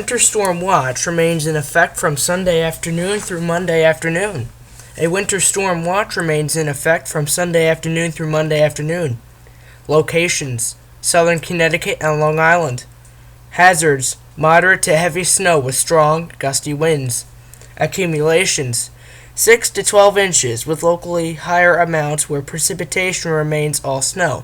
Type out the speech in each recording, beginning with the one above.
winter storm watch remains in effect from Sunday afternoon through Monday afternoon. A winter storm watch remains in effect from Sunday afternoon through Monday afternoon. Locations: Southern Connecticut and Long Island. Hazards: moderate to heavy snow with strong, gusty winds. Accumulations: 6 to 12 inches, with locally higher amounts where precipitation remains all snow.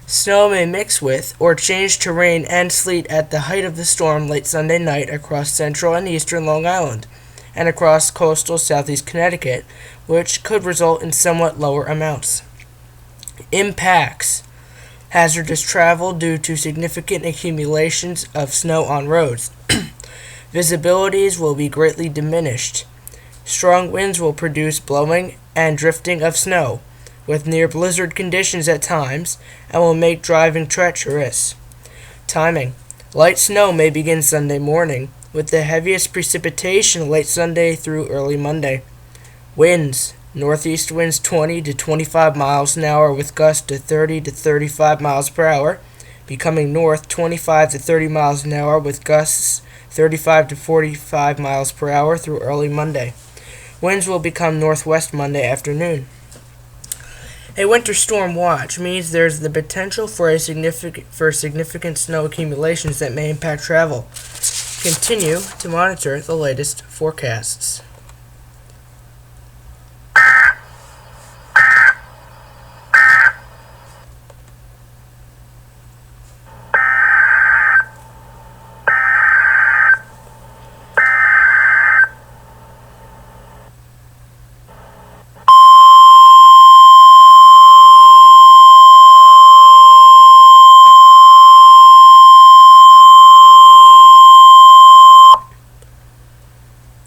Snow may mix with or change to rain and sleet at the height of the storm late Sunday night across central and eastern Long Island and across coastal southeast Connecticut, which could result in somewhat lower amounts. Impacts: hazardous travel due to significant accumulations of snow on roads. Visibilities will be greatly diminished. Strong winds will produce blowing and drifting of snow, with near blizzard conditions at times, and will make driving treacherous. Timing: light snow may begin Sunday morning, with the heaviest precipitation late Sunday through early Monday. Winds: northeast winds 20 to 25 miles an hour with gusts to 30 to 35 miles per hour, becoming north 25 to 30 miles an hour with gusts 35 to 45 miles per hour through early Monday. Winds will become northwest Monday afternoon. A winter storm watch means there's the potential for significant snow accumulations that may impact travel. Continue to monitor the latest forecasts.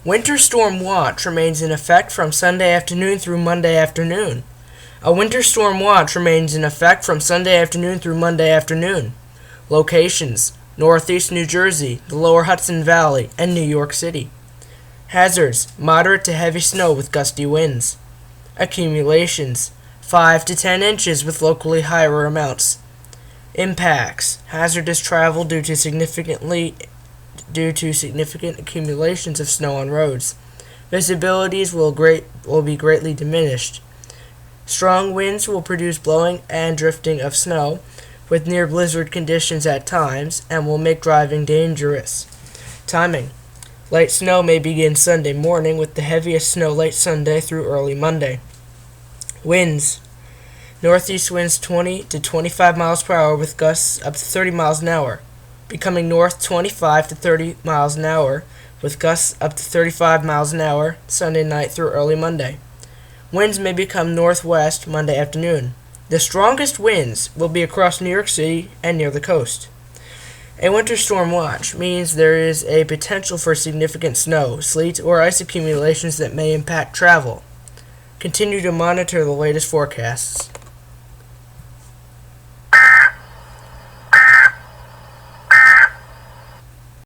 Winter storm watch remains in effect from Sunday afternoon through Monday afternoon. A winter storm watch remains in effect from Sunday afternoon through Monday afternoon. Locations: northeast New Jersey, the lower Hudson Valley, and New York City. Hazards: moderate to heavy snow with gusty winds. Accumulations: 5 to 10 inches with locally higher amounts. Impacts: hazardous travel due to significant accumulations of snow on roads. Visibilities will be greatly diminished. Strong winds will produce blowing and drifting of snow, with near blizzard conditions at times, and will make driving dangerous. Timing: light snow may begin Sunday morning, with the heaviest snow late Sunday through early Monday. Winds: northeast winds 20 to 25 miles per hour with gusts up to 30 miles an hour, becoming north 25 to 30 miles an hour with gusts up to 35 miles an hour Sunday night through early Monday. Winds may become northwest Monday afternoon. The strongest winds will be across New York City and near the coast. A winter storm watch means there is a potential for significant snow, sleet, or ice accumulations that may impact travel. Continue to monitor the latest forecasts.